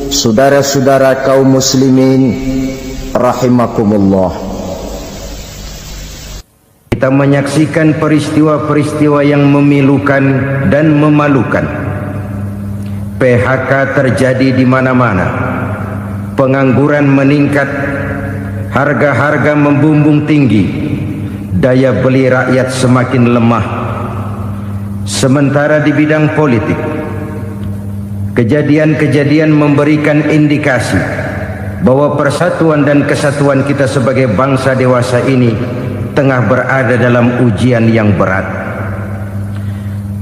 saudara-saudara kaum muslimin rahimakumullah. Kita menyaksikan peristiwa-peristiwa yang memilukan dan memalukan. PHK terjadi di mana-mana. Pengangguran meningkat, harga-harga membumbung tinggi, daya beli rakyat semakin lemah. Sementara di bidang politik, kejadian-kejadian memberikan indikasi bahwa persatuan dan kesatuan kita sebagai bangsa dewasa ini tengah berada dalam ujian yang berat.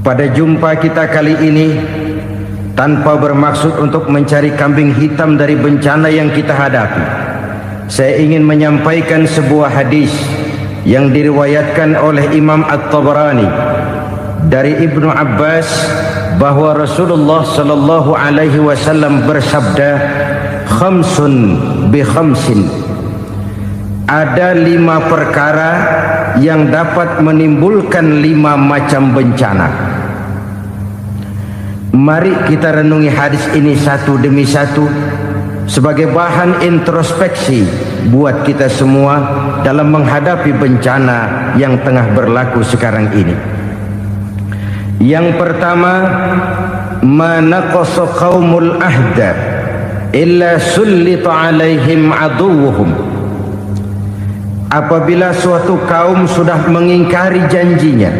Pada jumpa kita kali ini, tanpa bermaksud untuk mencari kambing hitam dari bencana yang kita hadapi, saya ingin menyampaikan sebuah hadis yang diriwayatkan oleh Imam At-Tabarani dari Ibnu Abbas bahwa Rasulullah sallallahu alaihi wasallam bersabda, khamsun bi khamsin, ada 5 perkara yang dapat menimbulkan 5 macam bencana. Mari kita renungi hadis ini satu demi satu sebagai bahan introspeksi buat kita semua dalam menghadapi bencana yang tengah berlaku sekarang ini. Yang pertama, manaqasa qaumul ahda illa sullita alaihim aduwwuhum. Apabila suatu kaum sudah mengingkari janjinya,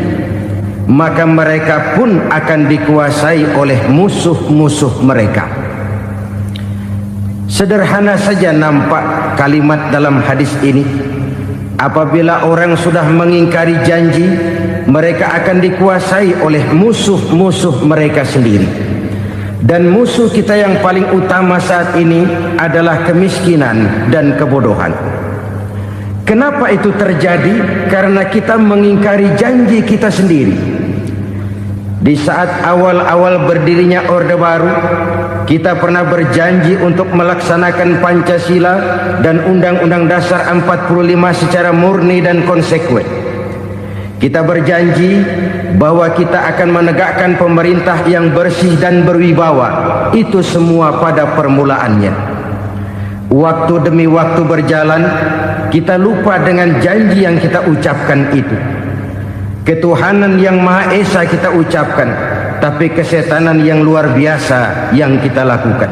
maka mereka pun akan dikuasai oleh musuh-musuh mereka. Sederhana saja nampak kalimat dalam hadis ini. Apabila orang sudah mengingkari janji, mereka akan dikuasai oleh musuh-musuh mereka sendiri. Dan musuh kita yang paling utama saat ini adalah kemiskinan dan kebodohan. Kenapa itu terjadi? Karena kita mengingkari janji kita sendiri. Di saat awal-awal berdirinya Orde Baru, kita pernah berjanji untuk melaksanakan Pancasila dan Undang-Undang Dasar 45 secara murni dan konsekuen. Kita berjanji bahwa kita akan menegakkan pemerintah yang bersih dan berwibawa. Itu semua pada permulaannya. Waktu demi waktu berjalan, kita lupa dengan janji yang kita ucapkan itu. Ketuhanan yang Maha Esa kita ucapkan, tapi kesetanan yang luar biasa yang kita lakukan.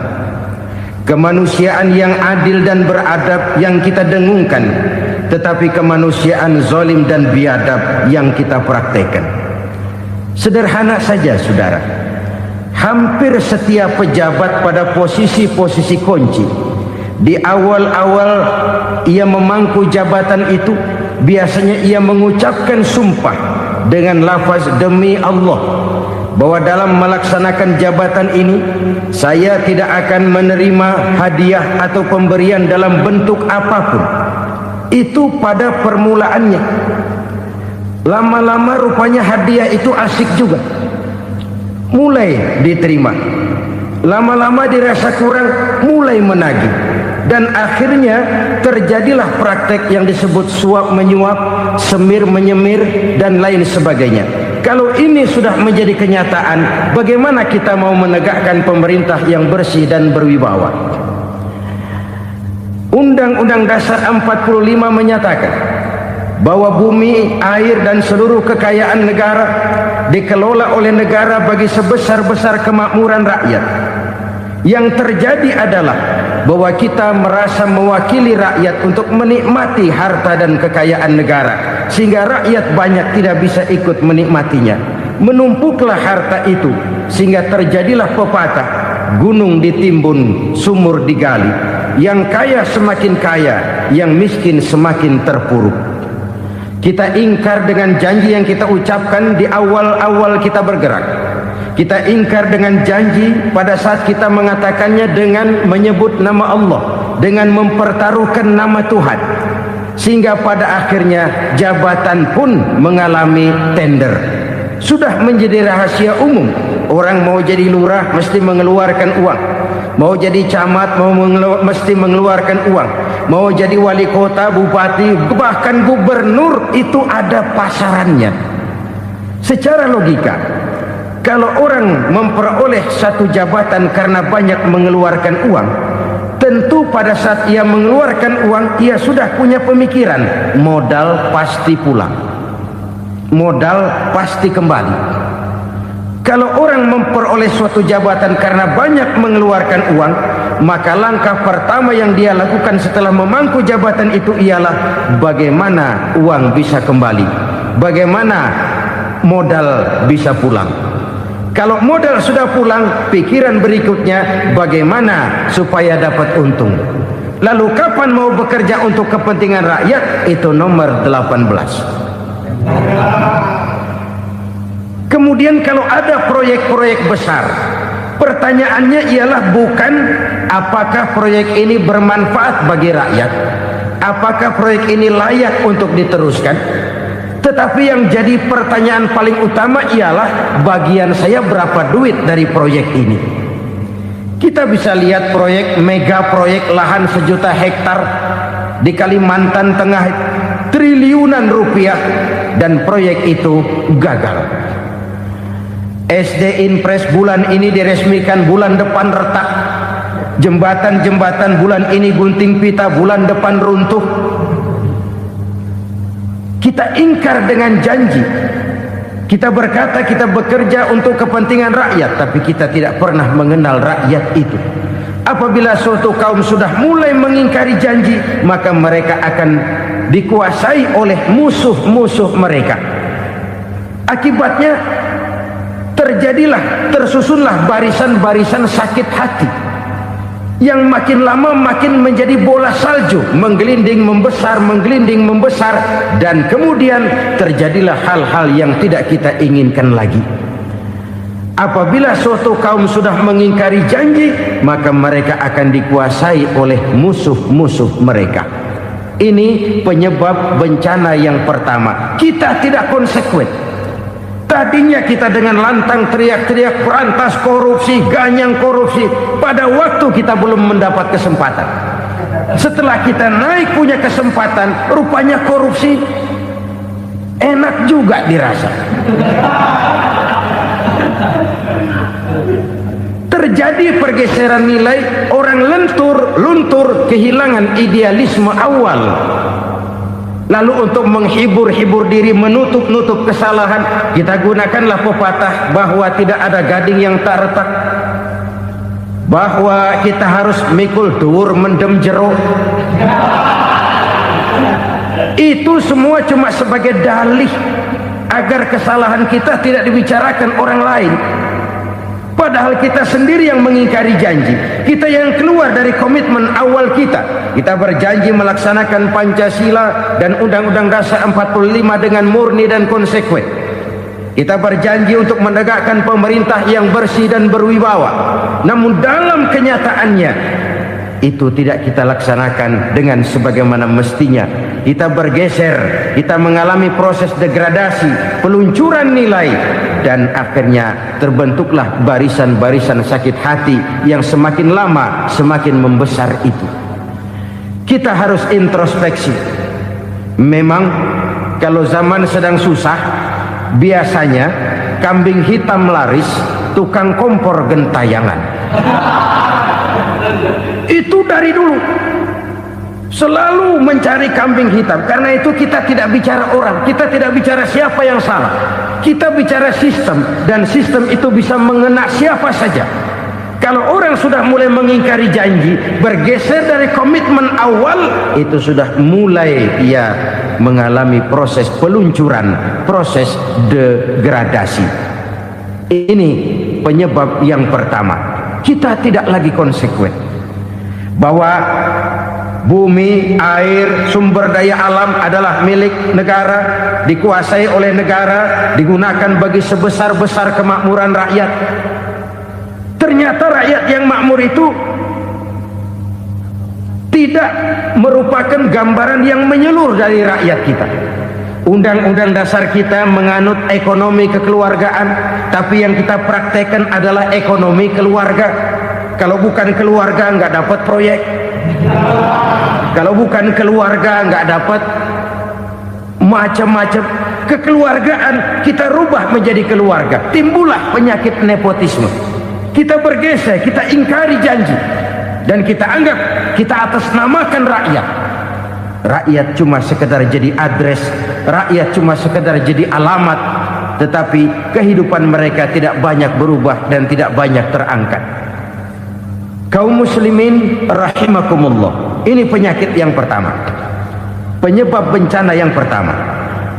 Kemanusiaan yang adil dan beradab yang kita dengungkan, tetapi kemanusiaan zalim dan biadab yang kita praktekkan. Sederhana saja saudara, hampir setiap pejabat pada posisi-posisi kunci, di awal-awal ia memangku jabatan itu, biasanya ia mengucapkan sumpah dengan lafaz demi Allah bahwa dalam melaksanakan jabatan ini saya tidak akan menerima hadiah atau pemberian dalam bentuk apapun. Itu pada permulaannya. Lama-lama rupanya hadiah itu asik juga, mulai diterima. Lama-lama dirasa kurang, mulai menagih. Dan akhirnya terjadilah praktek yang disebut suap menyuap, semir menyemir, dan lain sebagainya. Kalau ini sudah menjadi kenyataan, bagaimana kita mau menegakkan pemerintah yang bersih dan berwibawa? Undang-Undang Dasar 45 menyatakan bahwa bumi, air, dan seluruh kekayaan negara dikelola oleh negara bagi sebesar-besar kemakmuran rakyat. Yang terjadi adalah bahwa kita merasa mewakili rakyat untuk menikmati harta dan kekayaan negara, sehingga rakyat banyak tidak bisa ikut menikmatinya. Menumpuklah harta itu sehingga terjadilah pepatah, gunung ditimbun, sumur digali. Yang kaya semakin kaya, yang miskin semakin terpuruk. Kita ingkar dengan janji yang kita ucapkan di awal-awal kita bergerak. Kita ingkar dengan janji pada saat kita mengatakannya dengan menyebut nama Allah, dengan mempertaruhkan nama Tuhan. Sehingga pada akhirnya jabatan pun mengalami tender. Sudah menjadi rahasia umum. Orang mau jadi lurah mesti mengeluarkan uang. Mau jadi camat mesti mengeluarkan uang. Mau jadi wali kota, bupati, bahkan gubernur, itu ada pasarannya. Secara logika, Kalau orang memperoleh satu jabatan karena banyak mengeluarkan uang, tentu pada saat ia mengeluarkan uang, ia sudah punya pemikiran, modal pasti pulang, modal pasti kembali. Kalau orang memperoleh suatu jabatan karena banyak mengeluarkan uang, maka langkah pertama yang dia lakukan setelah memangku jabatan itu ialah bagaimana uang bisa kembali, bagaimana modal bisa pulang. Kalau modal sudah pulang, pikiran berikutnya bagaimana supaya dapat untung. Lalu kapan mau bekerja untuk kepentingan rakyat? Itu nomor 18. Kemudian kalau ada proyek-proyek besar, pertanyaannya ialah bukan apakah proyek ini bermanfaat bagi rakyat, apakah proyek ini layak untuk diteruskan, tetapi yang jadi pertanyaan paling utama ialah bagian saya berapa duit dari proyek ini. Kita bisa lihat proyek, mega proyek lahan 1 juta hektar di Kalimantan Tengah, triliunan rupiah, dan proyek itu gagal. SD Impres bulan ini diresmikan, bulan depan retak. Jembatan-jembatan bulan ini gunting pita, bulan depan runtuh. Kita ingkar dengan janji. Kita berkata kita bekerja untuk kepentingan rakyat, tapi kita tidak pernah mengenal rakyat itu. Apabila suatu kaum sudah mulai mengingkari janji, maka mereka akan dikuasai oleh musuh-musuh mereka. Akibatnya tersusunlah barisan-barisan sakit hati yang makin lama makin menjadi bola salju, menggelinding membesar, dan kemudian terjadilah hal-hal yang tidak kita inginkan lagi. Apabila suatu kaum sudah mengingkari janji, maka mereka akan dikuasai oleh musuh-musuh mereka. Ini penyebab bencana yang pertama. Kita tidak konsekuen. Tadinya kita dengan lantang teriak-teriak berantas korupsi, ganyang korupsi. Pada waktu kita belum mendapat kesempatan. Setelah kita naik punya kesempatan, rupanya korupsi enak juga dirasa. Terjadi pergeseran nilai, orang luntur, kehilangan idealisme awal. Lalu untuk menghibur diri, menutup kesalahan, kita gunakanlah pepatah bahwa tidak ada gading yang tak retak, bahwa kita harus mikul dhuwur mendem jero. Itu semua cuma sebagai dalih agar kesalahan kita tidak dibicarakan orang lain. Padahal kita sendiri yang mengingkari janji. Kita yang keluar dari komitmen awal kita. Kita berjanji melaksanakan Pancasila dan Undang-Undang Dasar 45 dengan murni dan konsekuen. Kita berjanji untuk menegakkan pemerintah yang bersih dan berwibawa. Namun dalam kenyataannya itu tidak kita laksanakan dengan sebagaimana mestinya. Kita bergeser, kita mengalami proses degradasi, peluncuran nilai, dan akhirnya terbentuklah barisan-barisan sakit hati yang semakin lama semakin membesar itu. Kita harus introspeksi. Memang kalau zaman sedang susah, biasanya kambing hitam laris, tukang kompor gentayangan. Itu dari dulu selalu mencari kambing hitam. Karena itu kita tidak bicara orang, kita tidak bicara siapa yang salah, kita bicara sistem, dan sistem itu bisa mengena siapa saja. Kalau orang sudah mulai mengingkari janji, bergeser dari komitmen awal, itu sudah mulai ia mengalami proses peluncuran, proses degradasi. Ini penyebab yang pertama. Kita tidak lagi konsekuen bahwa bumi, air, sumber daya alam adalah milik negara, dikuasai oleh negara, digunakan bagi sebesar-besar kemakmuran rakyat. Ternyata rakyat yang makmur itu tidak merupakan gambaran yang menyeluruh dari rakyat kita. Undang-undang dasar kita menganut ekonomi kekeluargaan, tapi yang kita praktekkan adalah ekonomi keluarga. Kalau bukan keluarga nggak dapat proyek, kalau bukan keluarga nggak dapat macam-macam. kekeluargaan kita rubah menjadi keluarga, timbullah penyakit nepotisme. Kita bergeser, kita ingkari janji, dan kita anggap kita atasnamakan rakyat. Rakyat cuma sekedar jadi address, rakyat cuma sekedar jadi alamat, tetapi kehidupan mereka tidak banyak berubah dan tidak banyak terangkat. Kaum muslimin rahimakumullah, ini penyakit yang pertama, penyebab bencana yang pertama.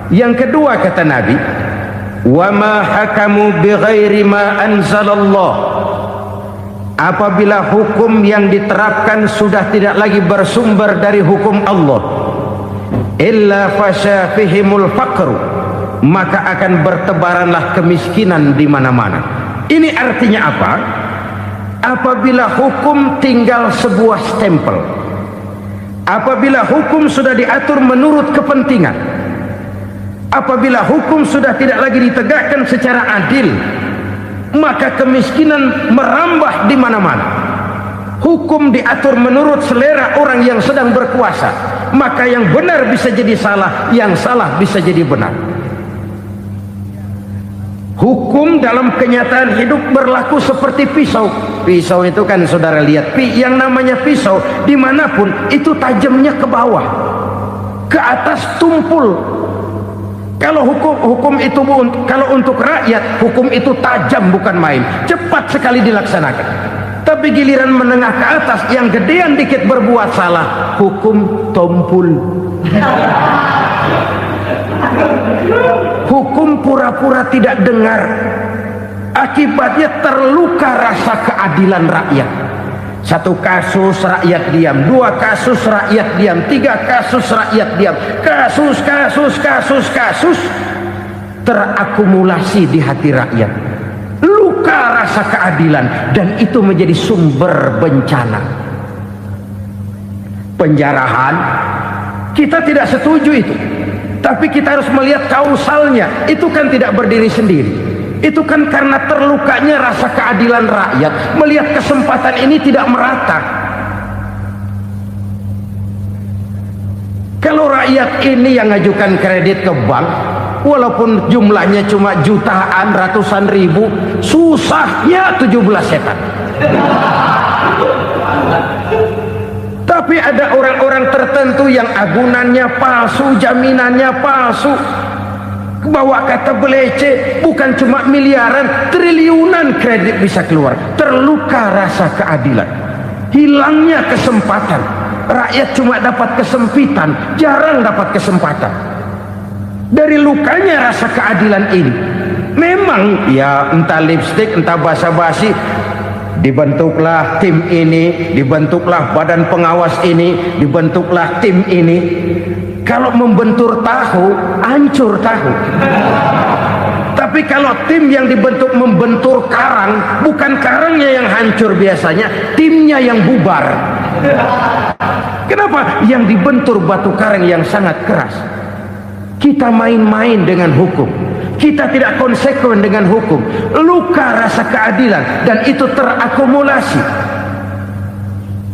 Yang kedua, kata Nabi, wa ma hakamu bighairi ma anzalallah, apabila hukum yang diterapkan sudah tidak lagi bersumber dari hukum Allah, illa fasya fihimul faqru, maka akan bertebaranlah kemiskinan di mana-mana. Ini artinya apa? Apabila hukum tinggal sebuah stempel, apabila hukum sudah diatur menurut kepentingan, apabila hukum sudah tidak lagi ditegakkan secara adil, maka kemiskinan merambah di mana-mana. Hukum diatur menurut selera orang yang sedang berkuasa, maka yang benar bisa jadi salah, yang salah bisa jadi benar. Hukum dalam kenyataan hidup berlaku seperti pisau. Pisau itu kan saudara lihat, yang namanya pisau dimanapun itu tajamnya ke bawah, ke atas tumpul. Kalau hukum itu, kalau untuk rakyat, hukum itu tajam bukan main, cepat sekali dilaksanakan. Tapi giliran menengah ke atas, yang gedean dikit berbuat salah, hukum tumpul. Hukum pura-pura tidak dengar, akibatnya terluka rasa keadilan rakyat. Satu kasus rakyat diam, dua kasus rakyat diam, tiga kasus rakyat diam, kasus terakumulasi di hati rakyat, luka rasa keadilan, dan itu menjadi sumber bencana. Penjarahan kita tidak setuju itu, tapi kita harus melihat kausalnya. Itu kan tidak berdiri sendiri, itu kan karena terlukanya rasa keadilan rakyat, melihat kesempatan ini tidak merata. Kalau rakyat ini yang ngajukan kredit ke bank, walaupun jumlahnya cuma jutaan, ratusan ribu, susahnya 17 setan. Tapi ada orang-orang tertentu yang agunannya palsu, jaminannya palsu, bawa kata belece, bukan cuma miliaran, triliunan kredit bisa keluar. Terluka rasa keadilan, hilangnya kesempatan. Rakyat cuma dapat kesempitan, jarang dapat kesempatan. Dari lukanya rasa keadilan ini, memang ya entah lipstik, entah basa-basi, dibentuklah tim ini, dibentuklah badan pengawas ini, dibentuklah tim ini. Kalau membentur tahu, hancur tahu. Tapi kalau tim yang dibentuk membentur karang, bukan karangnya yang hancur biasanya, timnya yang bubar. Kenapa? Yang dibentur batu karang yang sangat keras. Kita main-main dengan hukum, kita tidak konsekuen dengan hukum, luka rasa keadilan, dan itu terakumulasi.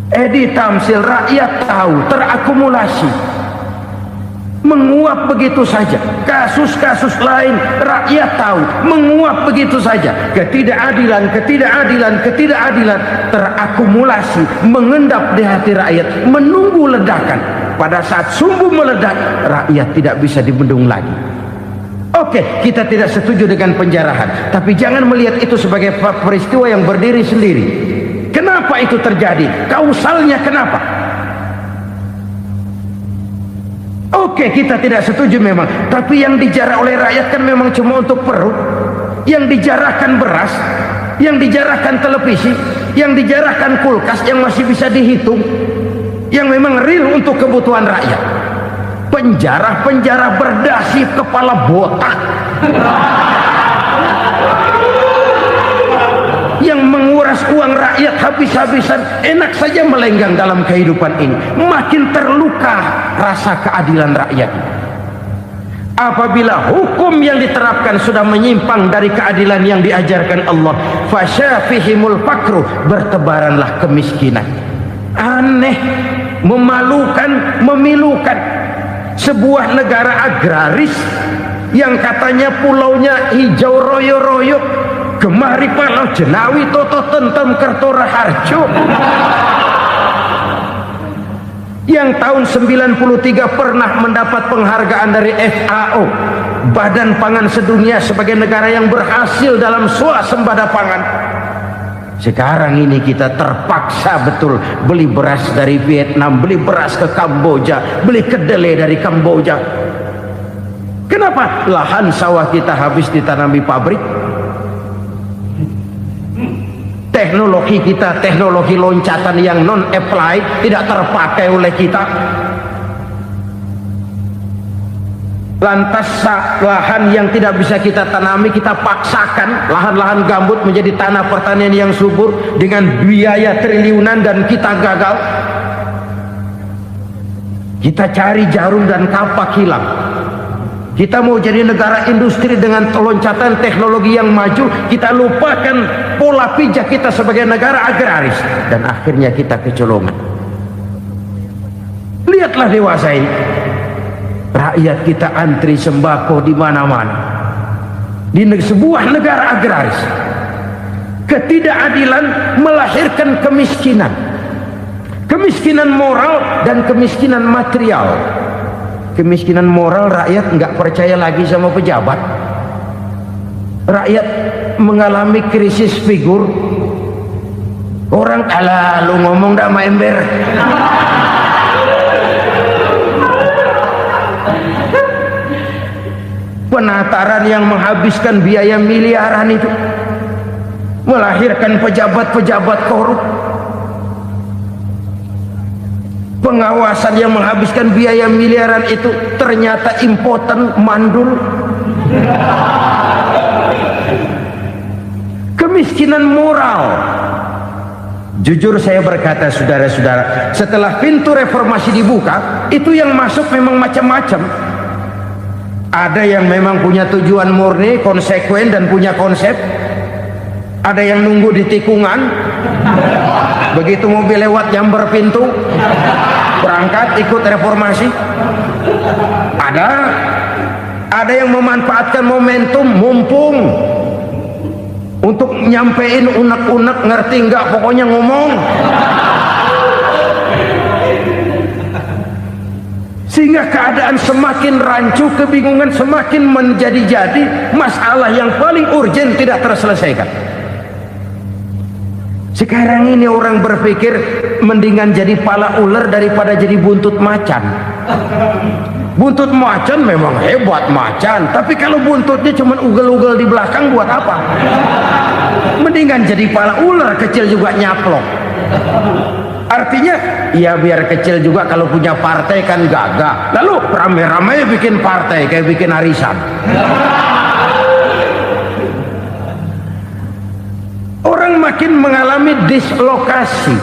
Edi Tamsil, rakyat tahu, terakumulasi, menguap begitu saja. Kasus-kasus lain rakyat tahu, menguap begitu saja. Ketidakadilan terakumulasi, mengendap di hati rakyat, menunggu ledakan. Pada saat sumbu meledak, rakyat tidak bisa dibendung lagi. Oke, kita tidak setuju dengan penjarahan, tapi jangan melihat itu sebagai peristiwa yang berdiri sendiri. Kenapa itu terjadi? Kausalnya kenapa? Oke, kita tidak setuju memang, tapi yang dijarah oleh rakyat kan memang cuma untuk perut. Yang dijarahkan beras, yang dijarahkan televisi, yang dijarahkan kulkas yang masih bisa dihitung, yang memang real untuk kebutuhan rakyat. Penjara-penjara berdasi kepala botak yang menguras uang rakyat habis-habisan, enak saja melenggang dalam kehidupan ini. Makin terluka rasa keadilan rakyat. Apabila hukum yang diterapkan sudah menyimpang dari keadilan yang diajarkan Allah, fasyafihimul fakru, bertebaranlah kemiskinan. Aneh, memalukan, memilukan. Sebuah negara agraris yang katanya pulaunya hijau royo-royo, gemari palau jenawi toto tentem kertora harjo, yang tahun 93 pernah mendapat penghargaan dari FAO, Badan Pangan Sedunia, sebagai negara yang berhasil dalam swasembada pangan. Sekarang ini kita terpaksa betul beli beras dari Vietnam, beli beras ke Kamboja, beli kedelai dari Kamboja. Kenapa? Lahan sawah kita habis ditanami pabrik. Teknologi kita, teknologi loncatan yang non-applied, tidak terpakai oleh kita. Lantas lahan yang tidak bisa kita tanami, kita paksakan lahan-lahan gambut menjadi tanah pertanian yang subur dengan biaya triliunan, dan kita gagal. Kita cari jarum dan kapak hilang. Kita mau jadi negara industri dengan loncatan teknologi yang maju, kita lupakan pola pijak kita sebagai negara agraris, dan akhirnya kita kecolongan. Lihatlah dewasa ini, rakyat kita antri sembako di mana-mana. Di sebuah negara agraris, ketidakadilan melahirkan kemiskinan, kemiskinan moral dan kemiskinan material. Kemiskinan moral, rakyat nggak percaya lagi sama pejabat. Rakyat mengalami krisis figur. Orang alah lu ngomong dah ember. Penataran yang menghabiskan biaya miliaran itu melahirkan pejabat-pejabat korup. Pengawasan yang menghabiskan biaya miliaran itu ternyata impoten, mandul. Kemiskinan moral. Jujur saya berkata, saudara-saudara, setelah pintu reformasi dibuka, itu yang masuk memang macam-macam. Ada yang memang punya tujuan murni, konsekuen dan punya konsep. Ada yang nunggu di tikungan, begitu mobil lewat nyamber pintu, berangkat ikut reformasi. Ada yang memanfaatkan momentum, mumpung untuk nyampein unek-unek, ngerti enggak, pokoknya ngomong. Sehingga keadaan semakin rancu, kebingungan semakin menjadi-jadi, masalah yang paling urgen tidak terselesaikan. Sekarang ini orang berpikir mendingan jadi pala ular daripada jadi buntut macan. Buntut macan memang hebat macan, tapi kalau buntutnya cuma ugel-ugel di belakang buat apa? Mendingan jadi pala ular, kecil juga nyaplok. Artinya ya biar kecil juga kalau punya partai kan gagah. Lalu rame-rame bikin partai kayak bikin arisan. Orang makin mengalami dislokasi.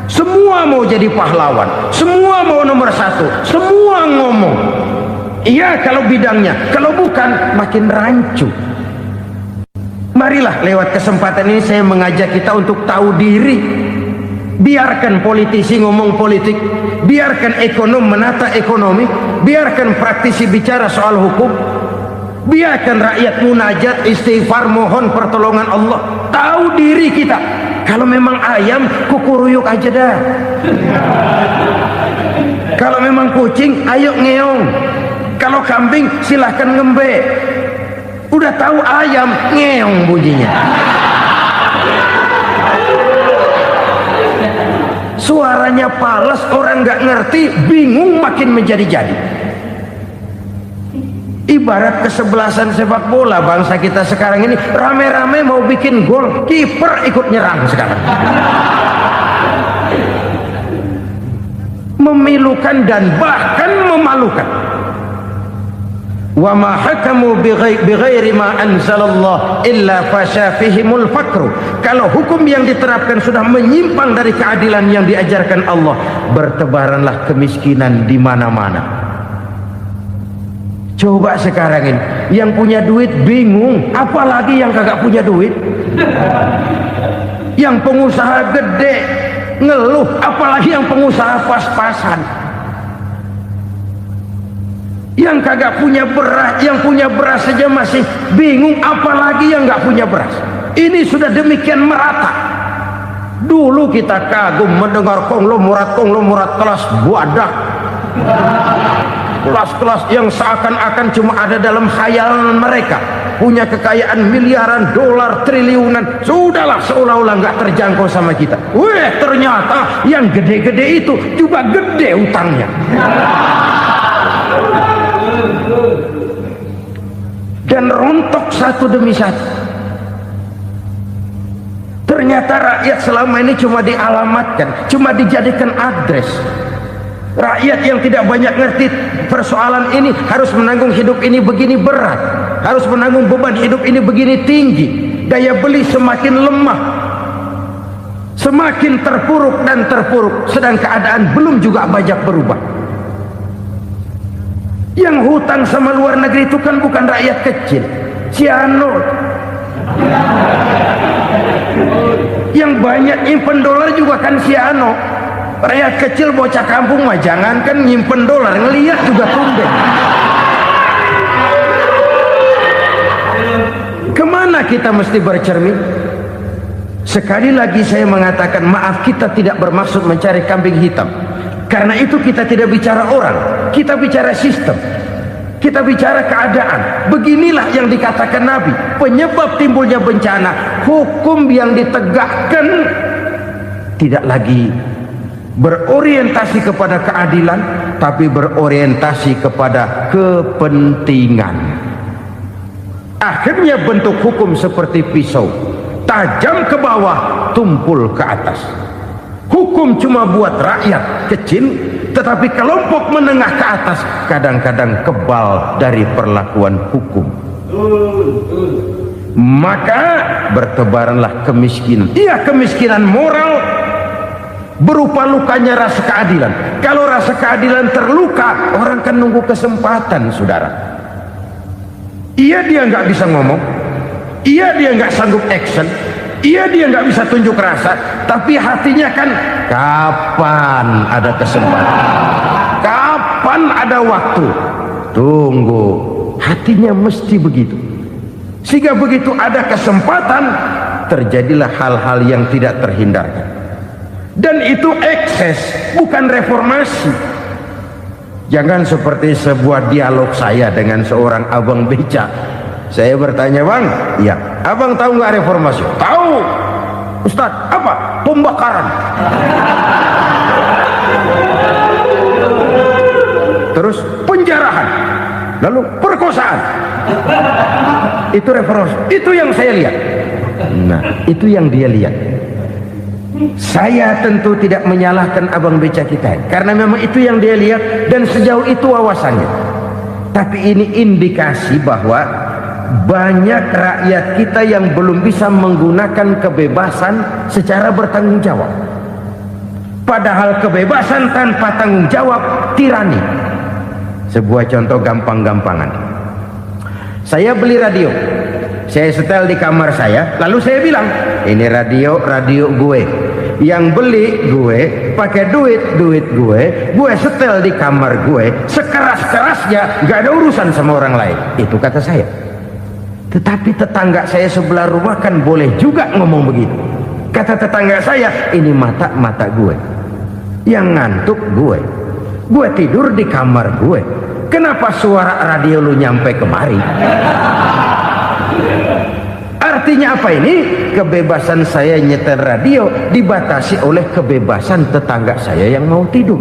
Semua mau jadi pahlawan, semua mau nomor satu, semua ngomong. Iya kalau bidangnya, kalau bukan makin rancu. Marilah lewat kesempatan ini saya mengajak kita untuk tahu diri. Biarkan politisi ngomong politik, biarkan ekonom menata ekonomi, biarkan praktisi bicara soal hukum, biarkan rakyat munajat, istighfar, mohon pertolongan Allah. Tahu diri kita. Kalau memang ayam, kukuruyuk aja dah. Kalau memang kucing, ayo ngeong. Kalau kambing, silahkan ngembe. Udah tahu ayam, ngeong bunyinya. Suaranya palas, orang nggak ngerti, bingung, makin menjadi-jadi. Ibarat kesebelasan sepak bola bangsa kita sekarang ini, rame-rame mau bikin gol, kiper ikut nyerang sekarang. Memilukan dan bahkan memalukan. Wa ma hakamu bighairi ma anzalallah illa fasha fihimul fakru. Kalau hukum yang diterapkan sudah menyimpang dari keadilan yang diajarkan Allah, bertebaranlah kemiskinan di mana-mana. Coba sekarang ini yang punya duit bingung, apalagi yang kagak punya duit. Yang pengusaha gede ngeluh, apalagi yang pengusaha pas-pasan. Yang kagak punya beras, yang punya beras saja masih bingung, apalagi yang nggak punya beras. Ini sudah demikian merata. Dulu kita kagum mendengar konglomerat kelas buadah, kelas-kelas yang seakan-akan cuma ada dalam khayalan mereka, punya kekayaan miliaran dolar, triliunan. Sudahlah, seolah-olah nggak terjangkau sama kita. Weh, ternyata yang gede-gede itu juga gede utangnya. Dan rontok satu demi satu. Ternyata rakyat selama ini cuma dialamatkan, cuma dijadikan address. Rakyat yang tidak banyak ngerti persoalan ini harus menanggung hidup ini begini berat, harus menanggung beban hidup ini begini tinggi, daya beli semakin lemah, semakin terpuruk dan terpuruk, sedang keadaan belum juga banyak berubah. Yang hutang sama luar negeri itu kan bukan rakyat kecil, Ciano. Yang banyak nyimpen dolar juga kan Ciano. Rakyat kecil bocah kampung mah jangankan nyimpen dolar, ngelihat juga tumben. Kemana kita mesti bercermin? Sekali lagi saya mengatakan, maaf, kita tidak bermaksud mencari kambing hitam. Karena itu kita tidak bicara orang, kita bicara sistem, kita bicara keadaan. Beginilah yang dikatakan Nabi, penyebab timbulnya bencana, hukum yang ditegakkan tidak lagi berorientasi kepada keadilan, tapi berorientasi kepada kepentingan. Akhirnya bentuk hukum seperti pisau, tajam ke bawah, tumpul ke atas. Hukum cuma buat rakyat kecil, tetapi kelompok menengah ke atas kadang-kadang kebal dari perlakuan hukum. Maka bertebaranlah kemiskinan. Iya, kemiskinan moral berupa lukanya rasa keadilan. Kalau rasa keadilan terluka, orang kan nunggu kesempatan, saudara. Iya, dia nggak bisa ngomong, iya, dia nggak sanggup action, iya, dia nggak bisa tunjuk rasa, tapi hatinya kan, kapan ada kesempatan, kapan ada waktu, tunggu. Hatinya mesti begitu. Sehingga begitu ada kesempatan, terjadilah hal-hal yang tidak terhindarkan. Dan itu ekses, bukan reformasi. Jangan seperti sebuah dialog saya dengan seorang abang beca. Saya bertanya, bang, iya, abang tahu nggak reformasi? Tahu. Ustadz, apa? Pembakaran. Terus penjarahan, lalu perkosaan. Itu reformasi. Itu yang saya lihat. Nah, itu yang dia lihat. Saya tentu tidak menyalahkan abang beca kita, karena memang itu yang dia lihat dan sejauh itu wawasannya. Tapi ini indikasi bahwa banyak rakyat kita yang belum bisa menggunakan kebebasan secara bertanggung jawab. Padahal kebebasan tanpa tanggung jawab tirani. Sebuah contoh gampang-gampangan. Saya beli radio, saya setel di kamar saya, lalu saya bilang, ini radio gue, yang beli gue, pakai duit gue setel di kamar gue, sekeras-kerasnya, gak ada urusan sama orang lain. Itu kata saya. Tetapi tetangga saya sebelah rumah kan boleh juga ngomong begitu. Kata tetangga saya, ini mata gue, yang ngantuk gue tidur di kamar gue, kenapa suara radio lu nyampe kemari? Artinya apa ini? Kebebasan saya nyetel radio dibatasi oleh kebebasan tetangga saya yang mau tidur.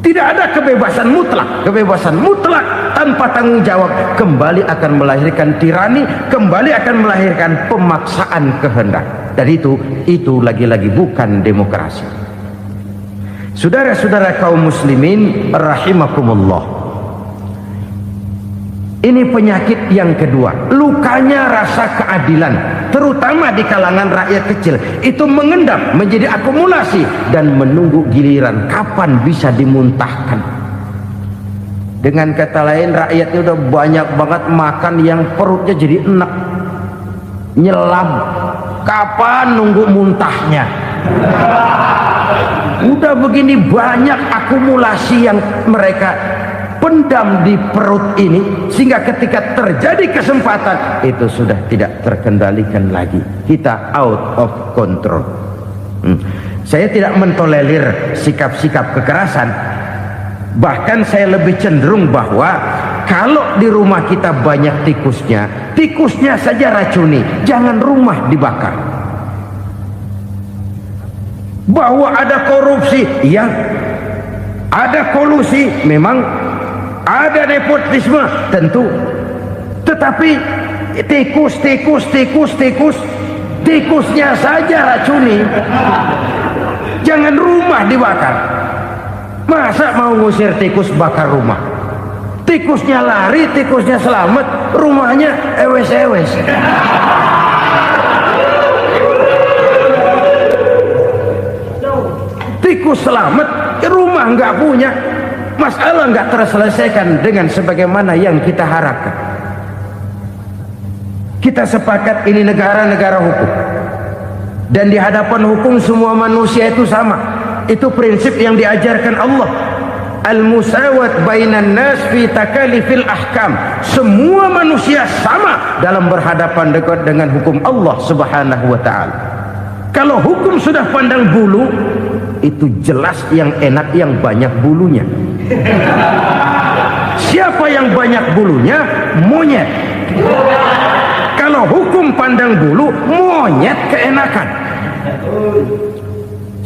Tidak ada kebebasan mutlak. Kebebasan mutlak tanpa tanggung jawab kembali akan melahirkan tirani, kembali akan melahirkan pemaksaan kehendak. Dan itu lagi-lagi bukan demokrasi. Saudara-saudara kaum muslimin rahimakumullah. Ini penyakit yang kedua, lukanya rasa keadilan, terutama di kalangan rakyat kecil. Itu mengendap menjadi akumulasi dan menunggu giliran kapan bisa dimuntahkan. Dengan kata lain, rakyatnya udah banyak banget makan yang perutnya jadi enak, nyelam. Kapan nunggu muntahnya? Udah begini banyak akumulasi yang mereka terpendam di perut ini, sehingga ketika terjadi kesempatan itu sudah tidak terkendalikan lagi, kita out of control. Saya tidak mentolerir sikap-sikap kekerasan, bahkan saya lebih cenderung bahwa kalau di rumah kita banyak tikusnya saja racuni, jangan rumah dibakar. Bahwa ada korupsi, ya, ada kolusi, memang ada nepotisme, tentu. Tetapi tikusnya saja racuni, jangan rumah dibakar. Masa mau ngusir tikus bakar rumah? Tikusnya lari, tikusnya selamat, rumahnya ewes-ewes. Tikus selamat, rumah nggak punya, masalah nggak terselesaikan dengan sebagaimana yang kita harapkan. Kita sepakat ini negara hukum, dan di hadapan hukum semua manusia itu sama. Itu prinsip yang diajarkan Allah. Al-musawat bainan nas fi takalifil ahkam. Semua manusia sama dalam berhadapan dengan hukum Allah Subhanahu wa taala. Kalau hukum sudah pandang bulu, itu jelas yang enak yang banyak bulunya. Siapa yang banyak bulunya? Monyet. Kalau hukum pandang bulu, monyet keenakan.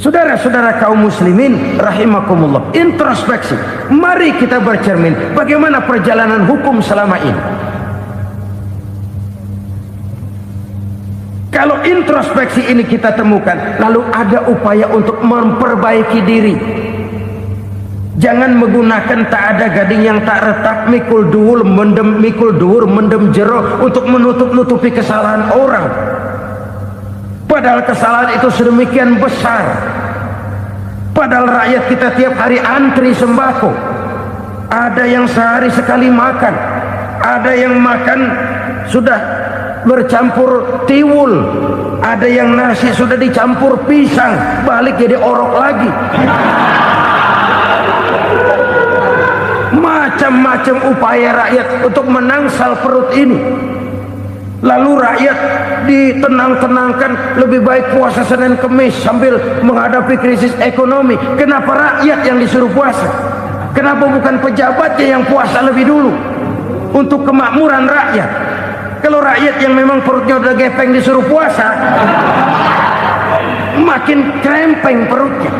Saudara-saudara kaum muslimin rahimakumullah, introspeksi. Mari kita bercermin bagaimana perjalanan hukum selama ini. Kalau introspeksi ini kita temukan, lalu ada upaya untuk memperbaiki diri. Jangan menggunakan tak ada gading yang tak retak, mikul duwur mendem jero untuk menutup-nutupi kesalahan orang. Padahal kesalahan itu sedemikian besar. Padahal rakyat kita tiap hari antri sembako. Ada yang sehari sekali makan, ada yang makan sudah bercampur tiwul, ada yang nasi sudah dicampur pisang, balik jadi orok lagi. Macam-macam upaya rakyat untuk menangsal perut ini. Lalu rakyat ditenang-tenangkan, lebih baik puasa Senin Kemis sambil menghadapi krisis ekonomi. Kenapa rakyat yang disuruh puasa? Kenapa bukan pejabatnya yang puasa lebih dulu untuk kemakmuran rakyat? Kalau rakyat yang memang perutnya udah gepeng disuruh puasa, makin krempeng perutnya.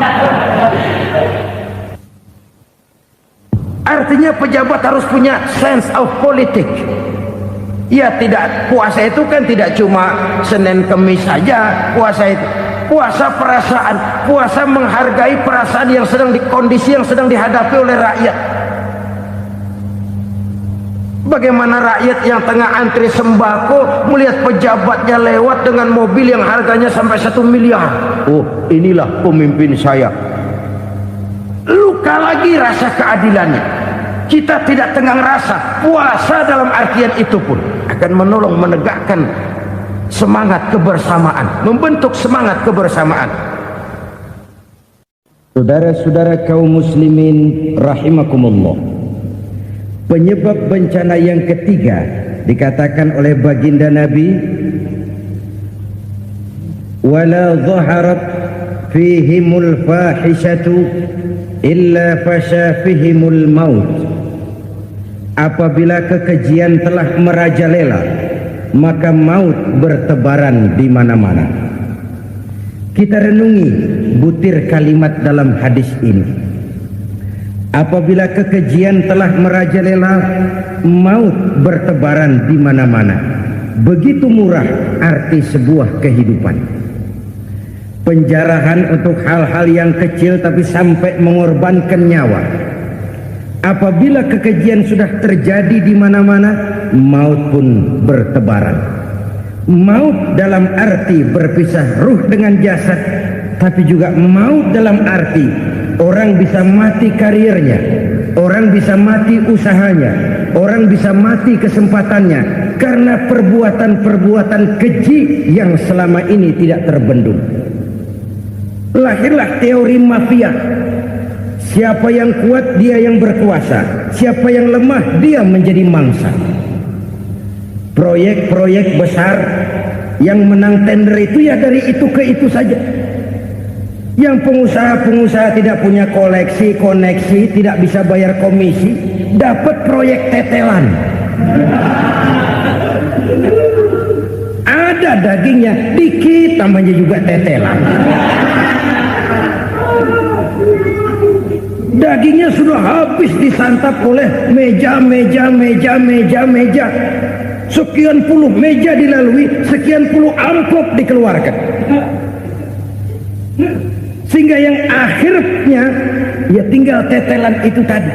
Artinya pejabat harus punya sense of politik. Ya, tidak, puasa itu kan tidak cuma Senin Kemis saja. Puasa itu puasa perasaan, puasa menghargai perasaan yang sedang kondisi yang sedang dihadapi oleh rakyat. Bagaimana rakyat yang tengah antri sembako melihat pejabatnya lewat dengan mobil yang harganya sampai 1 miliar. Oh, inilah pemimpin saya. Luka lagi rasa keadilannya. Kita tidak tenggang rasa. Puasa dalam artian itu pun akan menolong menegakkan semangat kebersamaan, membentuk semangat kebersamaan. Saudara-saudara kaum muslimin rahimakumullah, penyebab bencana yang ketiga dikatakan oleh baginda Nabi, wala zaharat fihimul fahishatu illa fasha fihimul maut. Apabila kekejian telah merajalela, maka maut bertebaran di mana-mana. Kita renungi butir kalimat dalam hadis ini. Apabila kekejian telah merajalela, maut bertebaran di mana-mana. Begitu murah arti sebuah kehidupan. Penjarahan untuk hal-hal yang kecil tapi sampai mengorbankan nyawa. Apabila kekejian sudah terjadi di mana-mana, maut pun bertebaran. Maut dalam arti berpisah ruh dengan jasad, tapi juga maut dalam arti orang bisa mati karirnya, orang bisa mati usahanya, orang bisa mati kesempatannya karena perbuatan-perbuatan keji yang selama ini tidak terbendung. Lahirlah teori mafia. Siapa yang kuat dia yang berkuasa, siapa yang lemah dia menjadi mangsa. Proyek-proyek besar yang menang tender itu ya dari itu ke itu saja. Yang pengusaha-pengusaha tidak punya koleksi, koneksi, tidak bisa bayar komisi, dapat proyek tetelan. Ada dagingnya, dikit namanya juga tetelan. Dagingnya sudah habis disantap oleh meja. Sekian puluh meja dilalui, sekian puluh amplop dikeluarkan. Sehingga yang akhirnya ya tinggal tetelan itu tadi.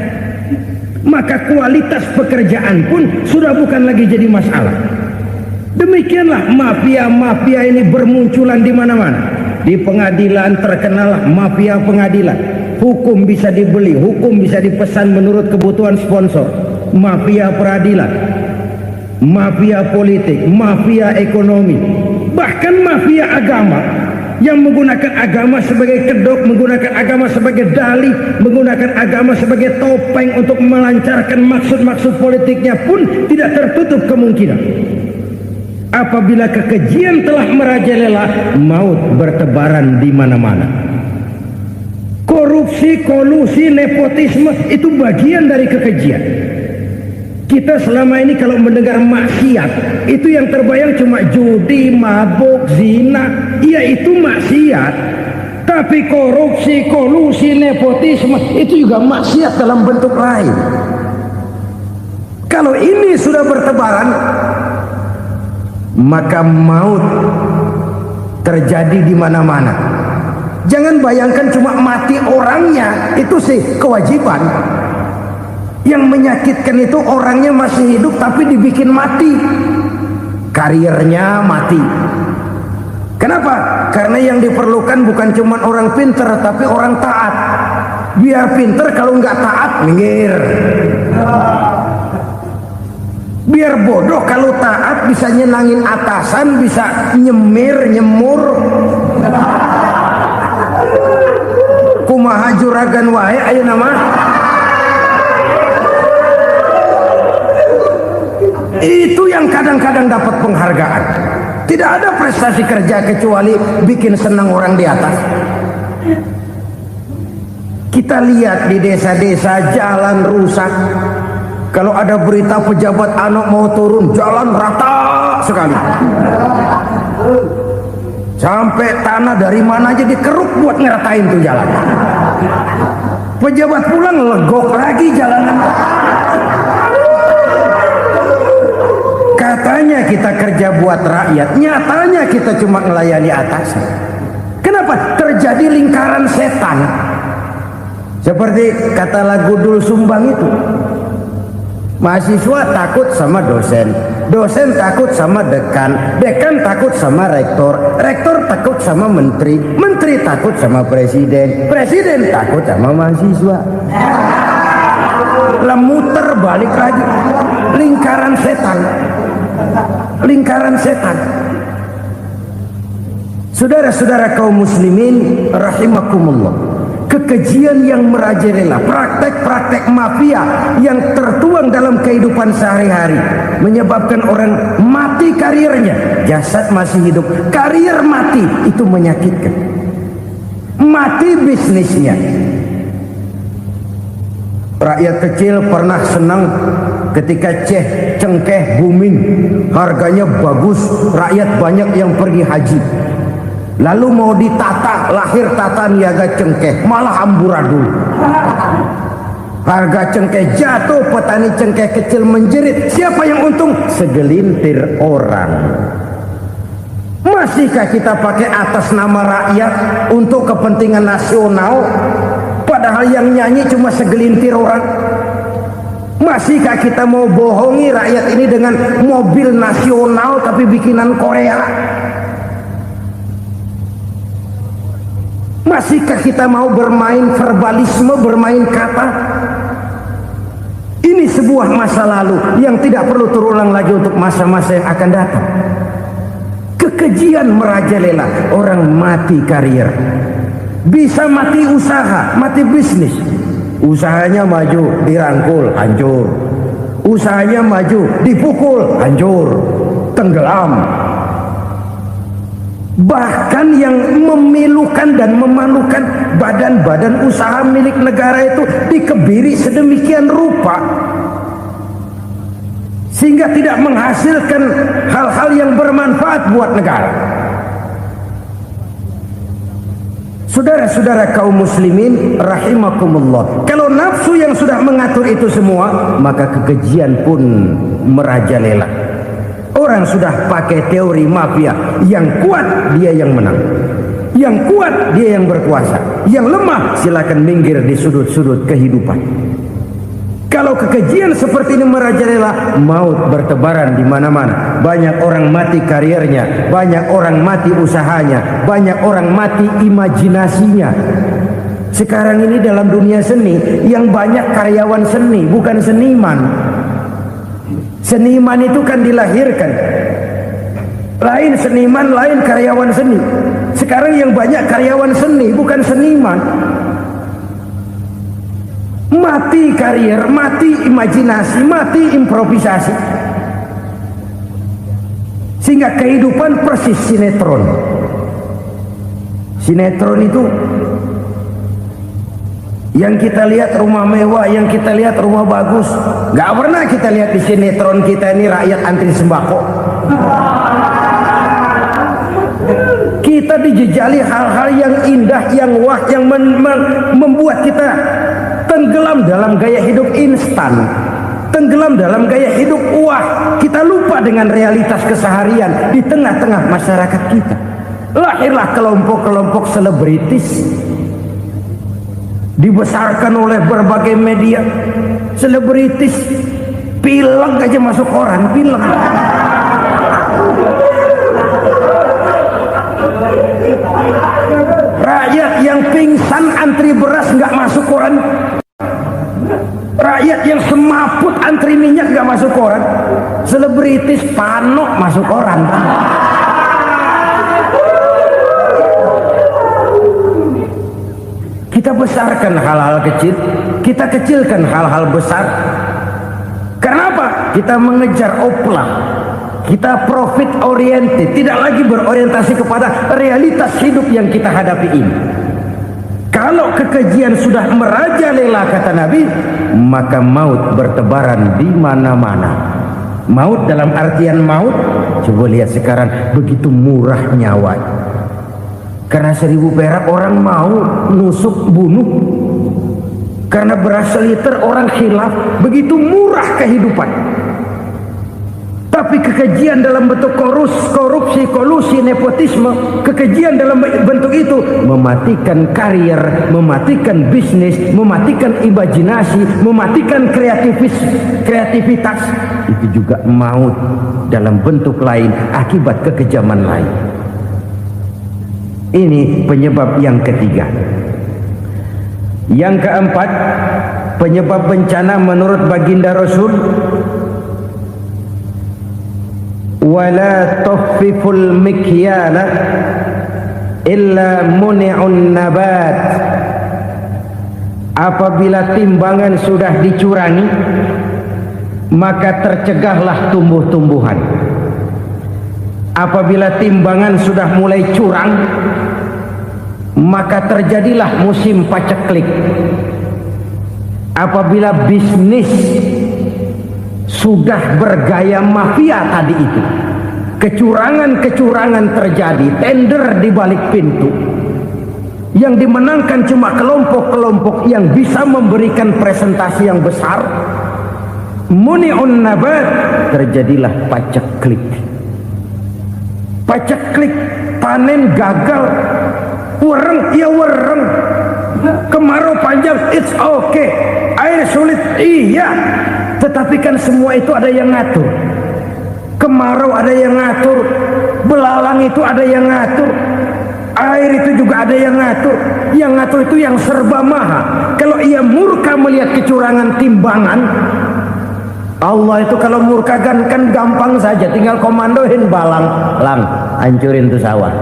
Maka kualitas pekerjaan pun sudah bukan lagi jadi masalah. Demikianlah mafia-mafia ini bermunculan di mana-mana. Di pengadilan terkenal mafia pengadilan. Hukum bisa dibeli, hukum bisa dipesan menurut kebutuhan sponsor. Mafia peradilan, mafia politik, mafia ekonomi, bahkan mafia agama yang menggunakan agama sebagai kedok, menggunakan agama sebagai dalih, menggunakan agama sebagai topeng untuk melancarkan maksud-maksud politiknya pun tidak tertutup kemungkinan. Apabila kekejian telah merajalela, maut bertebaran di mana-mana. Korupsi, kolusi, nepotisme itu bagian dari kekejian. Kita selama ini kalau mendengar maksiat, itu yang terbayang cuma judi, mabuk, zina. Iya, itu maksiat. Tapi korupsi, kolusi, nepotisme itu juga maksiat dalam bentuk lain. Kalau ini sudah bertebaran, maka maut terjadi di mana-mana. Jangan bayangkan cuma mati orangnya, itu sih kewajiban. Yang menyakitkan itu orangnya masih hidup tapi dibikin mati, karirnya mati. Kenapa? Karena yang diperlukan bukan cuma orang pinter tapi orang taat. Biar pinter, kalau nggak taat minggir. Biar bodoh, kalau taat bisa nyenangin atasan, bisa nyemur. Kumaha juragan wae ayeuna mah. Itu yang kadang-kadang dapat penghargaan. Tidak ada prestasi kerja kecuali bikin senang orang di atas. Kita lihat di desa-desa jalan rusak. Kalau ada berita pejabat anak mau turun, jalan rata sekali. Sampai tanah dari mana aja dikeruk buat ngeratain tuh jalan. Pejabat pulang legok lagi jalanan. Katanya kita kerja buat rakyat, nyatanya kita cuma melayani atasan. Kenapa? Terjadi lingkaran setan. Seperti kata lagu Dul Sumbang itu. Mahasiswa takut sama dosen, dosen takut sama dekan, dekan takut sama rektor, rektor takut sama menteri, menteri takut sama presiden, presiden takut sama mahasiswa. Lemuter balik lagi, lingkaran setan, lingkaran setan. Saudara-saudara kaum muslimin rahimakumullah, kekejian yang merajalela, praktek-praktek mafia yang tertuang dalam kehidupan sehari-hari menyebabkan orang mati karirnya, jasad masih hidup, karir mati, itu menyakitkan. Mati bisnisnya. Rakyat kecil pernah senang ketika cengkeh booming, harganya bagus, rakyat banyak yang pergi haji. Lalu mau ditata, lahir tata niaga cengkeh, malah amburadul. Harga cengkeh jatuh, petani cengkeh kecil menjerit. Siapa yang untung? Segelintir orang. Masihkah kita pakai atas nama rakyat untuk kepentingan nasional, padahal yang nyanyi cuma segelintir orang? Masihkah kita mau bohongi rakyat ini dengan mobil nasional tapi bikinan Korea? Masihkah kita mau bermain verbalisme, bermain kata? Ini sebuah masa lalu yang tidak perlu terulang lagi untuk masa-masa yang akan datang. Kekejian merajalela, orang mati karir, bisa mati usaha, mati bisnis. Usahanya maju, dirangkul, hancur. Usahanya maju, dipukul, hancur, tenggelam. Bahkan yang memilukan dan memalukan badan-badan usaha milik negara itu dikebiri sedemikian rupa sehingga tidak menghasilkan hal-hal yang bermanfaat buat negara. Saudara-saudara kaum muslimin rahimakumullah, kalau nafsu yang sudah mengatur itu semua, maka kekejian pun merajalela. Orang sudah pakai teori mafia, yang kuat dia yang menang, yang kuat dia yang berkuasa, yang lemah silakan minggir di sudut-sudut kehidupan. Kalau kekejian seperti ini merajalela, maut bertebaran di mana-mana. Banyak orang mati karirnya, banyak orang mati usahanya, banyak orang mati imajinasinya. Sekarang ini dalam dunia seni, yang banyak karyawan seni, bukan seniman. Seniman itu kan dilahirkan, lain seniman, lain karyawan seni. Sekarang yang banyak karyawan seni, bukan seniman. Mati karir, mati imajinasi, mati improvisasi, sehingga kehidupan persis sinetron. Sinetron itu yang kita lihat rumah mewah, yang kita lihat rumah bagus, nggak pernah kita lihat di sinetron kita ini rakyat antri sembako. Kita dijejali hal-hal yang indah, yang wah, yang membuat kita tenggelam dalam gaya hidup instan, tenggelam dalam gaya hidup wah. Kita lupa dengan realitas keseharian di tengah-tengah masyarakat kita. Lahirlah kelompok-kelompok selebritis, dibesarkan oleh berbagai media. Selebritis pilek aja masuk koran, pilek. Rakyat yang pingsan antri beras nggak masuk koran. Rakyat yang semaput antri minyak nggak masuk koran. Selebritis panok masuk koran. Kita besarkan hal-hal kecil, kita kecilkan hal-hal besar. Kenapa? Kita mengejar oplah, kita profit oriented, tidak lagi berorientasi kepada realitas hidup yang kita hadapi ini. Kalau kekejian sudah merajalela, kata Nabi, maka maut bertebaran di mana-mana. Maut dalam artian maut, coba lihat sekarang begitu murah nyawa. Karena 1000 perak orang mau nusuk bunuh. Karena beras seliter orang khilaf, begitu murah kehidupan. Tapi kekejian dalam bentuk korupsi, kolusi, nepotisme, kekejian dalam bentuk itu mematikan karier, mematikan bisnis, mematikan imajinasi, mematikan kreativitas. Itu juga maut dalam bentuk lain akibat kekejaman lain. Ini penyebab yang ketiga. Yang keempat, penyebab bencana menurut baginda Rasul, wala tukhfiful mikyala illa muni'un nabat. Apabila timbangan sudah dicurangi, maka tercegahlah tumbuh-tumbuhan. Apabila timbangan sudah mulai curang, maka terjadilah musim paceklik. Apabila bisnis sudah bergaya mafia tadi itu, kecurangan-kecurangan terjadi, tender di balik pintu, yang dimenangkan cuma kelompok-kelompok yang bisa memberikan presentasi yang besar, muni'un nabat, terjadilah paceklik. Paceklik, panen gagal, wereng, ya wereng, kemarau panjang, it's okay, air sulit, iya, tetapi kan semua itu ada yang ngatur. Kemarau ada yang ngatur, belalang itu ada yang ngatur, air itu juga ada yang ngatur. Yang ngatur itu yang serba maha. Kalau ia murka melihat kecurangan timbangan, Allah itu kalau murka kan gampang saja, tinggal komandoin balang, lang, hancurin tuh sawah.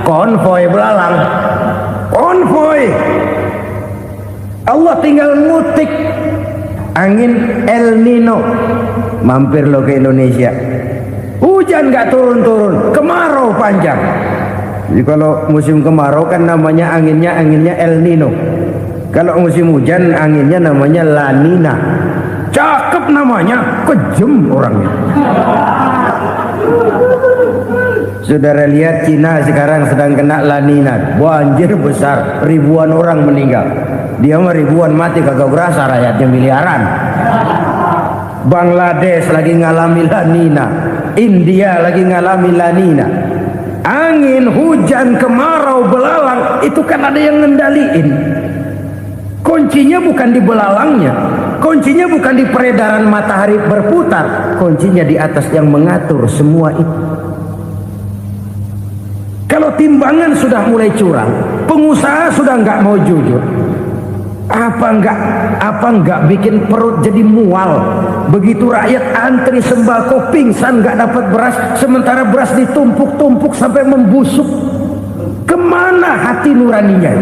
Konvoy belalang, konvoy, Allah tinggal ngutik angin El Nino. Mampir lo ke Indonesia, hujan nggak turun-turun, kemarau panjang. Jadi kalau musim kemarau kan namanya anginnya El Nino. Kalau musim hujan anginnya namanya La Nina. Cakep namanya, kejem orangnya. Saudara lihat Cina sekarang sedang kena La Nina, banjir besar, ribuan orang meninggal. Dia mah ribuan mati kagak berasa, rakyatnya miliaran. Bangladesh lagi ngalami La Nina, India lagi ngalami La Nina. Angin, hujan, kemarau, belalang itu kan ada yang ngendaliin. Kuncinya bukan di belalangnya, kuncinya bukan di peredaran matahari berputar, kuncinya di atas yang mengatur semua itu. Kalau timbangan sudah mulai curang, pengusaha sudah nggak mau jujur, apa nggak bikin perut jadi mual. Begitu rakyat antri sembako pingsan nggak dapat beras, sementara beras ditumpuk-tumpuk sampai membusuk. Kemana hati nuraninya?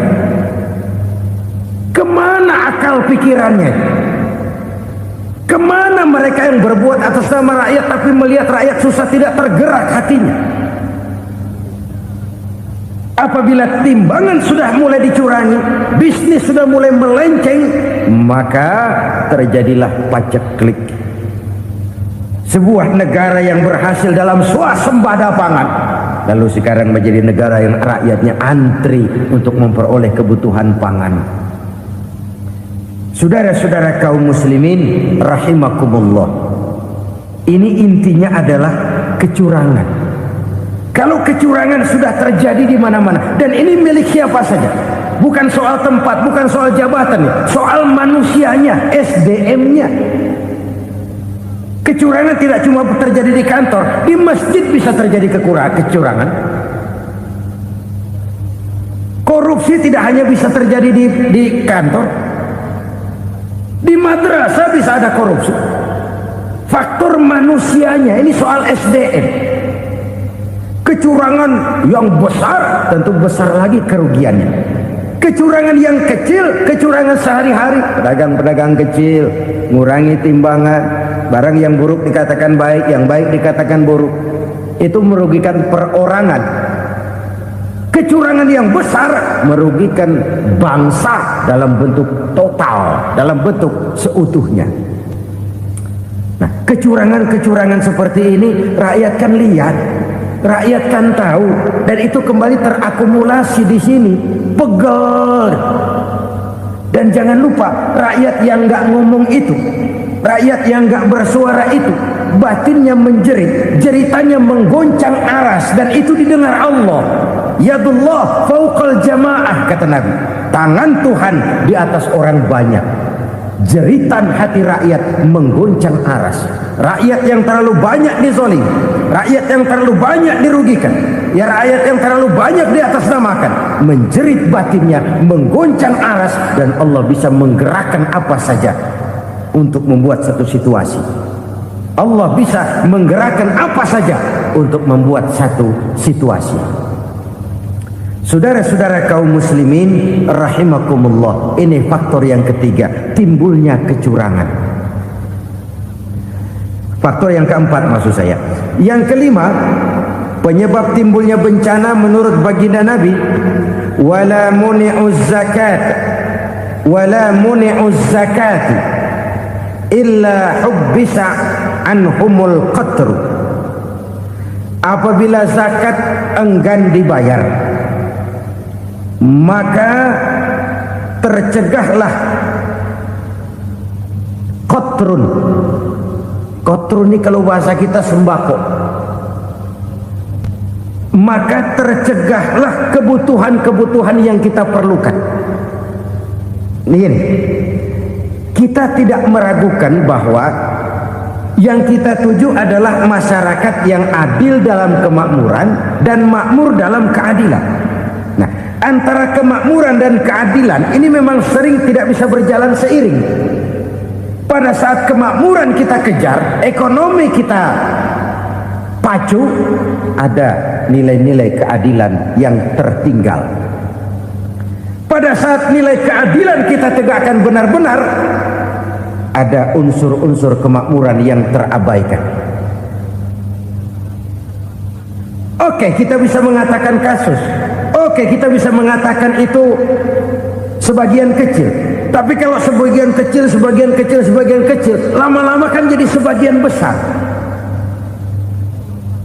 Kemana akal pikirannya? Kemana mereka yang berbuat atas nama rakyat tapi melihat rakyat susah tidak tergerak hatinya? Apabila timbangan sudah mulai dicurangi, bisnis sudah mulai melenceng, maka terjadilah paceklik. Sebuah negara yang berhasil dalam swasembada pangan, lalu sekarang menjadi negara yang rakyatnya antri untuk memperoleh kebutuhan pangan. Saudara-saudara kaum muslimin rahimakumullah, ini intinya adalah kecurangan. Kalau kecurangan sudah terjadi di mana-mana, dan ini milik siapa saja, bukan soal tempat, bukan soal jabatan, soal manusianya, SDM-nya. Kecurangan tidak cuma terjadi di kantor, di masjid bisa terjadi kecurangan. Korupsi tidak hanya bisa terjadi di kantor, di madrasah bisa ada korupsi. Faktor manusianya, ini soal SDM. Kecurangan yang besar tentu besar lagi kerugiannya. Kecurangan yang kecil, kecurangan sehari-hari, pedagang-pedagang kecil ngurangi timbangan, barang yang buruk dikatakan baik, yang baik dikatakan buruk, itu merugikan perorangan. Kecurangan yang besar merugikan bangsa dalam bentuk total, dalam bentuk seutuhnya. Nah, kecurangan-kecurangan seperti ini rakyat kan lihat, rakyat kan tahu, dan itu kembali terakumulasi di sini, pegel. Dan jangan lupa, rakyat yang nggak ngomong itu, rakyat yang nggak bersuara itu, batinnya menjerit, jeritannya menggoncang aras, dan itu didengar Allah. Yadullah fauqal jamaah, kata Nabi, tangan Tuhan di atas orang banyak. Jeritan hati rakyat menggoncang aras. Rakyat yang terlalu banyak dizolim, rakyat yang terlalu banyak dirugikan, ya rakyat yang terlalu banyak di atas namakan, menjerit batinnya, menggoncang aras, dan Allah bisa menggerakkan apa saja untuk membuat satu situasi. Allah bisa menggerakkan apa saja untuk membuat satu situasi. Saudara-saudara kaum muslimin rahimakumullah, ini faktor yang ketiga, timbulnya kecurangan. Faktor yang keempat maksud saya. Yang kelima, penyebab timbulnya bencana menurut baginda Nabi, wala muni'uz zakat wala muni'uz zakat illa hubbisa anhumul qatr. Apabila zakat enggan dibayar, maka tercegahlah qatrun. Qatrun ini kalau bahasa kita sembako. Maka tercegahlah kebutuhan-kebutuhan yang kita perlukan. Ini, kita tidak meragukan bahwa yang kita tuju adalah masyarakat yang adil dalam kemakmuran dan makmur dalam keadilan. Nah, antara kemakmuran dan keadilan ini memang sering tidak bisa berjalan seiring. Pada saat kemakmuran kita kejar, ekonomi kita pacu, ada nilai-nilai keadilan yang tertinggal. Pada pada saat nilai keadilan kita tegakkan benar-benar, ada unsur-unsur kemakmuran yang terabaikan. Oke, kita bisa mengatakan kasus. Oke, kita bisa mengatakan itu sebagian kecil. Tapi kalau sebagian kecil, lama-lama kan jadi sebagian besar.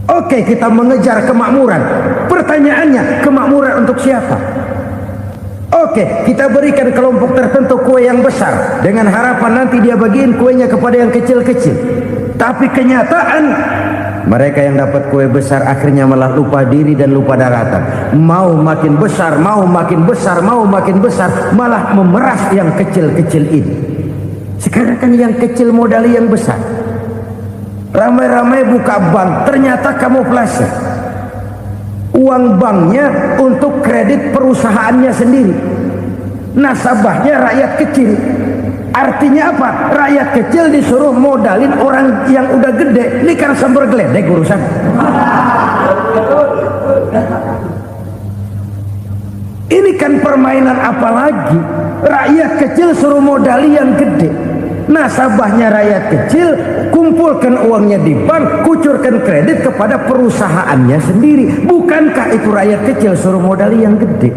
Oke, kita mengejar kemakmuran. Pertanyaannya, kemakmuran untuk siapa? Oke, kita berikan kelompok tertentu kue yang besar dengan harapan nanti dia bagiin kuenya kepada yang kecil-kecil. Tapi kenyataan, mereka yang dapat kue besar akhirnya malah lupa diri dan lupa daratan. Mau makin besar, malah memeras yang kecil-kecil ini. Sekarang kan yang kecil modali yang besar. Ramai-ramai buka bank, ternyata kamuflase. Uang banknya untuk kredit perusahaannya sendiri. Nasabahnya rakyat kecil. Artinya apa? Rakyat kecil disuruh modalin orang yang udah gede. Ini kan sumber geledek urusan. Ini kan permainan apa lagi? Rakyat kecil suruh modali yang gede. Nasabahnya rakyat kecil, kumpulkan uangnya di bank, kucurkan kredit kepada perusahaannya sendiri. Bukankah itu rakyat kecil suruh modali yang gede?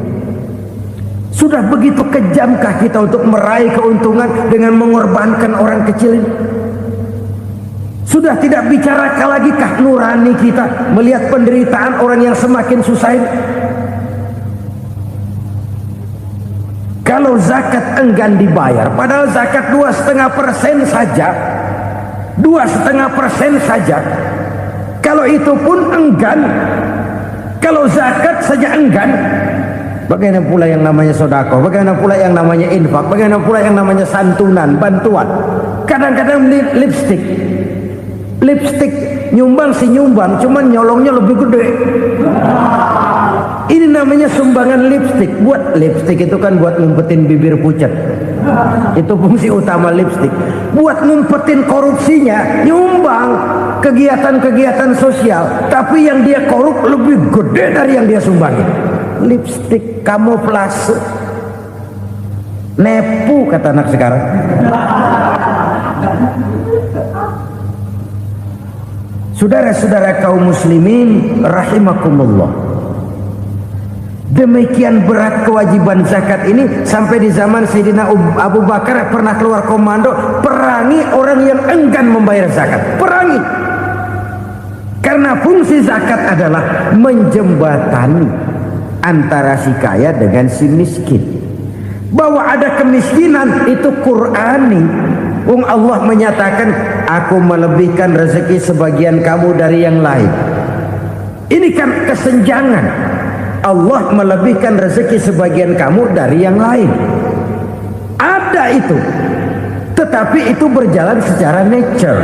Sudah begitu kejamkah kita untuk meraih keuntungan dengan mengorbankan orang kecil ini? Sudah tidak bicara lagi kah nurani kita melihat penderitaan orang yang semakin susah ini? Kalau zakat enggan dibayar, padahal zakat 2,5% saja, 2,5% saja. Kalau itu pun enggan, kalau zakat saja enggan, bagaimana pula yang namanya sodako, bagaimana pula yang namanya infak, bagaimana pula yang namanya santunan, bantuan. Kadang-kadang lipstick nyumbang si nyumbang, cuman nyolongnya lebih gede. Ini namanya sumbangan lipstick. Buat lipstick itu kan buat ngumpetin bibir pucat. Itu fungsi utama lipstick. Buat ngumpetin korupsinya, nyumbang kegiatan-kegiatan sosial. Tapi yang dia korup lebih gede dari yang dia sumbangin. Lipstick kamuflase. Nepu kata anak sekarang. Saudara-saudara kaum muslimin rahimakumullah. Demikian berat kewajiban zakat ini sampai di zaman Sayyidina Abu Bakar pernah keluar komando perangi orang yang enggan membayar zakat. Perangi. Karena fungsi zakat adalah menjembatani antara si kaya dengan si miskin. Bahwa ada kemiskinan itu Qur'ani. Allah menyatakan, aku melebihkan rezeki sebagian kamu dari yang lain. Ini kan kesenjangan. Allah melebihkan rezeki sebagian kamu dari yang lain. Ada itu. Tetapi itu berjalan secara nature.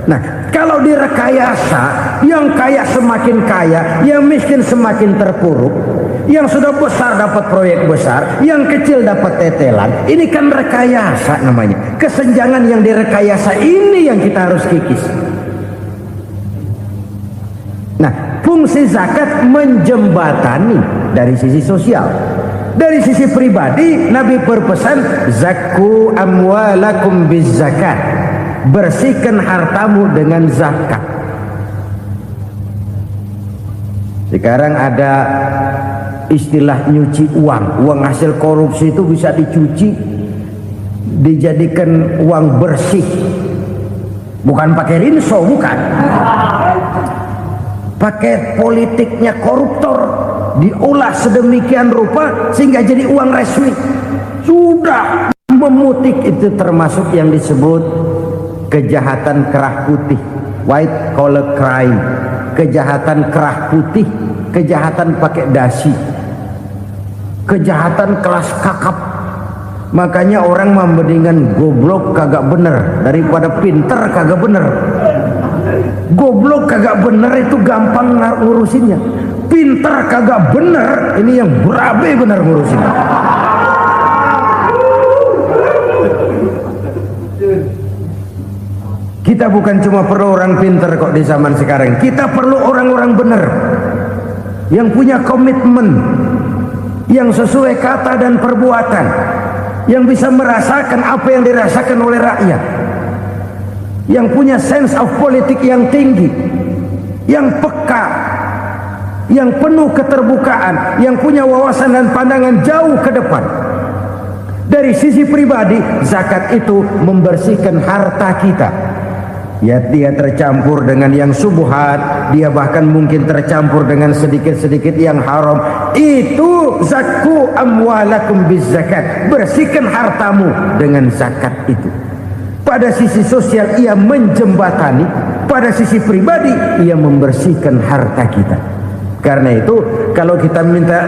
Nah, kalau direkayasa, yang kaya semakin kaya, yang miskin semakin terpuruk, yang sudah besar dapat proyek besar, yang kecil dapat tetelan. Ini kan rekayasa namanya. Kesenjangan yang direkayasa ini yang kita harus kikis. Nah, fungsi zakat menjembatani dari sisi sosial. Dari sisi pribadi, Nabi berpesan, zakku amwalakum biz zakat. Bersihkan hartamu dengan zakat. Sekarang ada istilah nyuci uang. Uang hasil korupsi itu bisa dicuci, dijadikan uang bersih. Bukan pakai rinso, bukan. Pakai politiknya koruptor, diolah sedemikian rupa sehingga jadi uang resmi. Sudah memutik, itu termasuk yang disebut kejahatan kerah putih, white collar crime. Kejahatan kerah putih, kejahatan pakai dasi, kejahatan kelas kakap. Makanya orang mendingan goblok kagak bener daripada pinter kagak bener. Goblok kagak bener itu gampang ngurusinnya. Pinter kagak bener, ini yang berabe bener ngurusinnya. Kita bukan cuma perlu orang pinter kok di zaman sekarang. Kita perlu orang-orang bener yang punya komitmen, yang sesuai kata dan perbuatan, yang bisa merasakan apa yang dirasakan oleh rakyat, yang punya sense of politik yang tinggi, yang peka, yang penuh keterbukaan, yang punya wawasan dan pandangan jauh ke depan. Dari sisi pribadi, zakat itu membersihkan harta kita. Ya, dia tercampur dengan yang subuhat, dia bahkan mungkin tercampur dengan sedikit-sedikit yang haram. Itu zakku amwalakum bizakat. Bersihkan hartamu dengan zakat itu. Pada sisi sosial ia menjembatani, pada sisi pribadi ia membersihkan harta kita. Karena itu kalau kita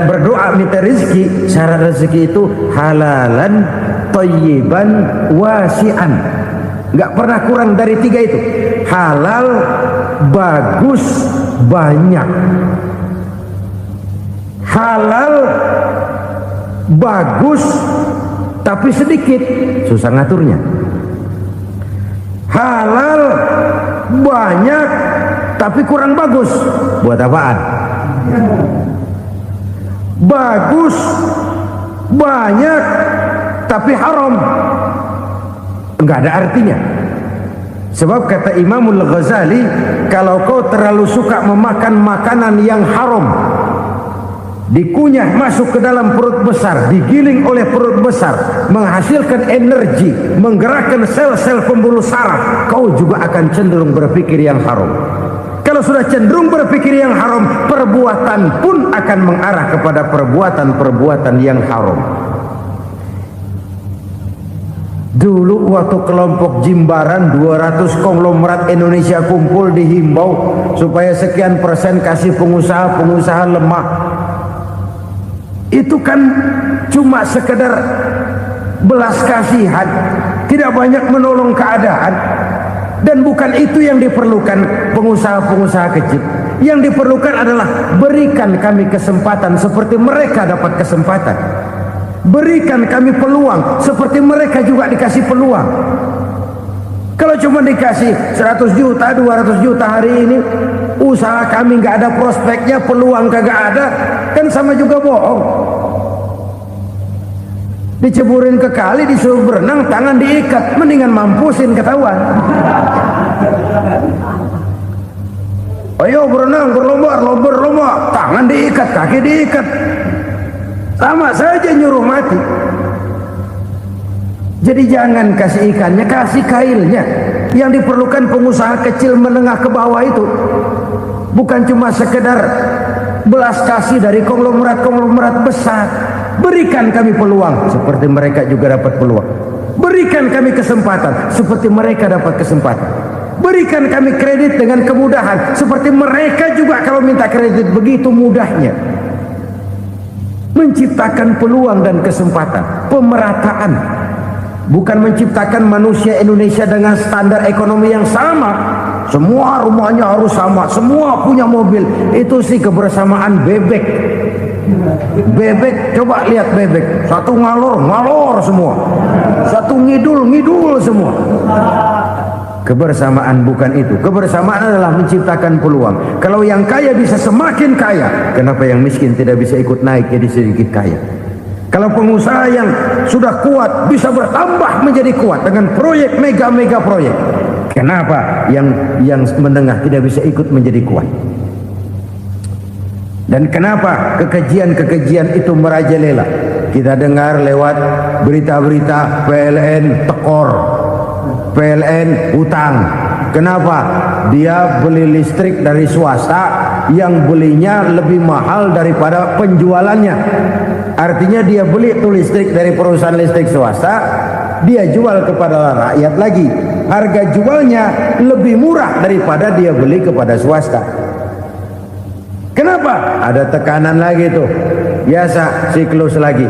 berdoa minta rezeki, syarat rezeki itu halalan thayyiban wasi'an. Nggak pernah kurang dari 3 itu. Halal, bagus, banyak. Halal, bagus, tapi sedikit, susah ngaturnya. Halal, banyak, tapi kurang bagus, buat apaan? Bagus, banyak, tapi haram, enggak ada artinya. Sebab kata Imamul Ghazali, kalau kau terlalu suka memakan makanan yang haram, dikunyah masuk ke dalam perut besar, digiling oleh perut besar, menghasilkan energi, menggerakkan sel-sel pembuluh saraf, kau juga akan cenderung berpikir yang haram. Kalau sudah cenderung berpikir yang haram, perbuatan pun akan mengarah kepada perbuatan-perbuatan yang haram. Dulu waktu kelompok Jimbaran 200 konglomerat Indonesia kumpul, dihimbau supaya sekian persen kasih pengusaha-pengusaha lemah. Itu kan cuma sekedar belas kasihan, tidak banyak menolong keadaan. Dan bukan itu yang diperlukan pengusaha-pengusaha kecil. Yang diperlukan adalah berikan kami kesempatan seperti mereka dapat kesempatan. Berikan kami peluang seperti mereka juga dikasih peluang. Kalau cuma dikasih 100 juta, 200 juta hari ini, usaha kami nggak ada prospeknya, peluang kagak ada, kan sama juga bohong. Diceburin ke kali, disuruh berenang, tangan diikat, mendingan mampusin, ketahuan. Ayo berenang, berlomba, tangan diikat, kaki diikat, sama saja nyuruh mati. Jadi jangan kasih ikannya, kasih kailnya. Yang diperlukan pengusaha kecil menengah ke bawah itu bukan cuma sekedar belas kasih dari konglomerat-konglomerat besar. Berikan kami peluang seperti mereka juga dapat peluang. Berikan kami kesempatan seperti mereka dapat kesempatan. Berikan kami kredit dengan kemudahan seperti mereka juga kalau minta kredit begitu mudahnya. Menciptakan peluang dan kesempatan, pemerataan. Bukan menciptakan manusia Indonesia dengan standar ekonomi yang sama. Semua rumahnya harus sama, semua punya mobil. Itu sih kebersamaan bebek. Bebek, coba lihat bebek. Satu ngalor semua. Satu ngidul semua. Kebersamaan bukan itu. Kebersamaan adalah menciptakan peluang. Kalau yang kaya bisa semakin kaya, kenapa yang miskin tidak bisa ikut naik jadi sedikit kaya? Kalau pengusaha yang sudah kuat bisa bertambah menjadi kuat dengan proyek mega proyek, kenapa yang menengah tidak bisa ikut menjadi kuat? Dan kenapa kekejian itu merajalela? Kita dengar lewat berita-berita PLN tekor, PLN utang. Kenapa? Dia beli listrik dari swasta yang belinya lebih mahal daripada penjualannya. Artinya dia beli itu listrik dari perusahaan listrik swasta, dia jual kepada rakyat lagi. Harga jualnya lebih murah daripada dia beli kepada swasta. Kenapa? Ada tekanan lagi tuh. Biasa siklus lagi.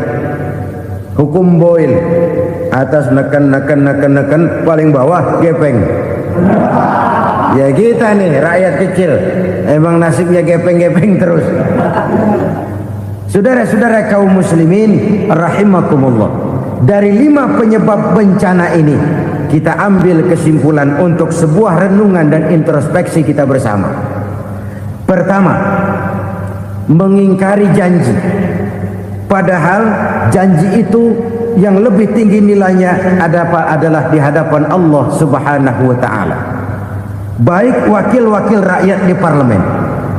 Hukum Boyle. Atas neken, paling bawah gepeng. Ya kita nih rakyat kecil, emang nasibnya gepeng terus. Saudara-saudara kaum muslimin rahimakumullah, dari 5 penyebab bencana ini kita ambil kesimpulan untuk sebuah renungan dan introspeksi kita bersama. Pertama, mengingkari janji. Padahal janji itu yang lebih tinggi nilainya adalah di hadapan Allah Subhanahu wa taala. Baik wakil-wakil rakyat di parlemen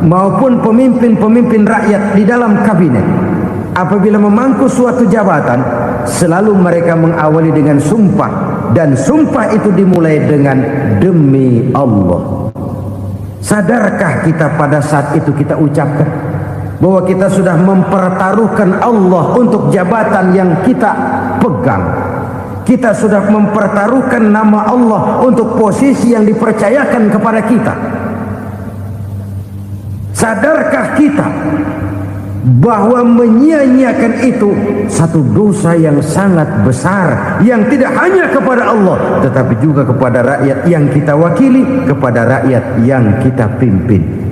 maupun pemimpin-pemimpin rakyat di dalam kabinet, apabila memangku suatu jabatan, selalu mereka mengawali dengan sumpah, dan sumpah itu dimulai dengan demi Allah. Sadarkah kita pada saat itu kita ucapkan bahwa kita sudah mempertaruhkan Allah untuk jabatan yang kita pegang? Kita sudah mempertaruhkan nama Allah untuk posisi yang dipercayakan kepada kita. Sadarkah kita bahwa menyia-nyiakan itu satu dosa yang sangat besar, yang tidak hanya kepada Allah tetapi juga kepada rakyat yang kita wakili, kepada rakyat yang kita pimpin.